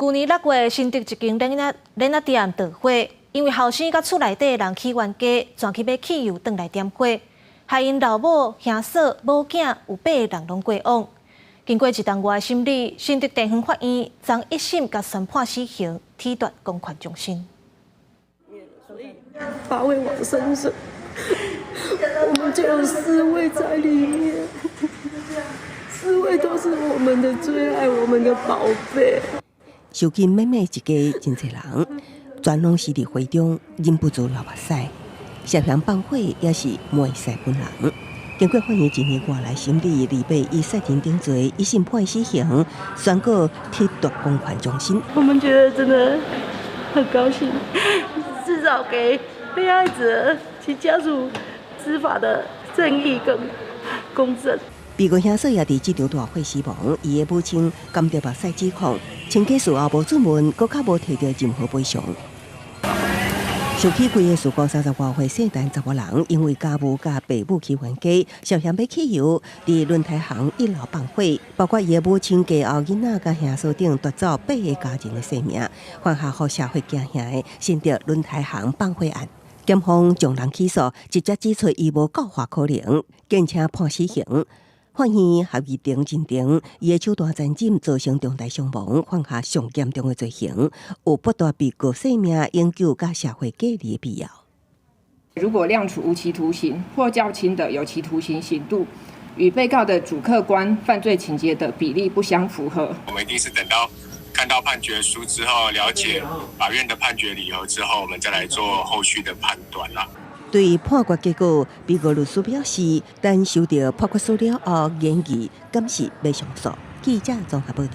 去年6月，新竹一间冷仔店着火，因为后生甲厝内底人起冤家，转去买汽油转来点火，害因老母、兄嫂、某囝有8个人拢过往。经过1档外审理，新竹地方法院将一审甲宣判死刑，褫夺公权终身。8位往生者，我们就有4位在里面，4位都是我们的最爱，我们的宝贝。受尽每一家真侪人，全拢是伫会中忍不住流目屎。涉嫌放火也是梅赛本人。经过法院1年外来审理，2月以杀人定罪，一审判死刑，宣告褫夺公权终身。我们觉得真的很高兴，至少给被害者及家属执法的正义跟公正。被告兄嫂也伫这场大火死亡，伊的母亲甘着目屎指控，请假事后无准问，搁较无摕到任何赔偿。想起规个事故，30多岁姓陈查某人，因为家务甲爸母起冤家，涉嫌买汽油，伫轮胎行1楼放火，包括伊的母亲、家后囡仔甲兄嫂等夺走8个家人的性命，犯下互社会惊吓的新竹轮胎行放火案。检方将人起诉，直接指出伊无教化可能，坚请判死刑。法院合议庭认定，伊的手段残忍，造成重大伤亡，犯下上严重的罪行，有剥夺被告性命、永久甲社会隔离的必要。如果量处无期徒刑或较轻的有期徒刑刑度，与被告的主客观犯罪情节的比例不相符合。我们一定是等到看到判决书之后，了解法院的判决理由之后，我们再来做后续的判断啦。对于判决结果，被告律师表示，等收到判决书了后，建议暂时袂上诉。记者综合报道。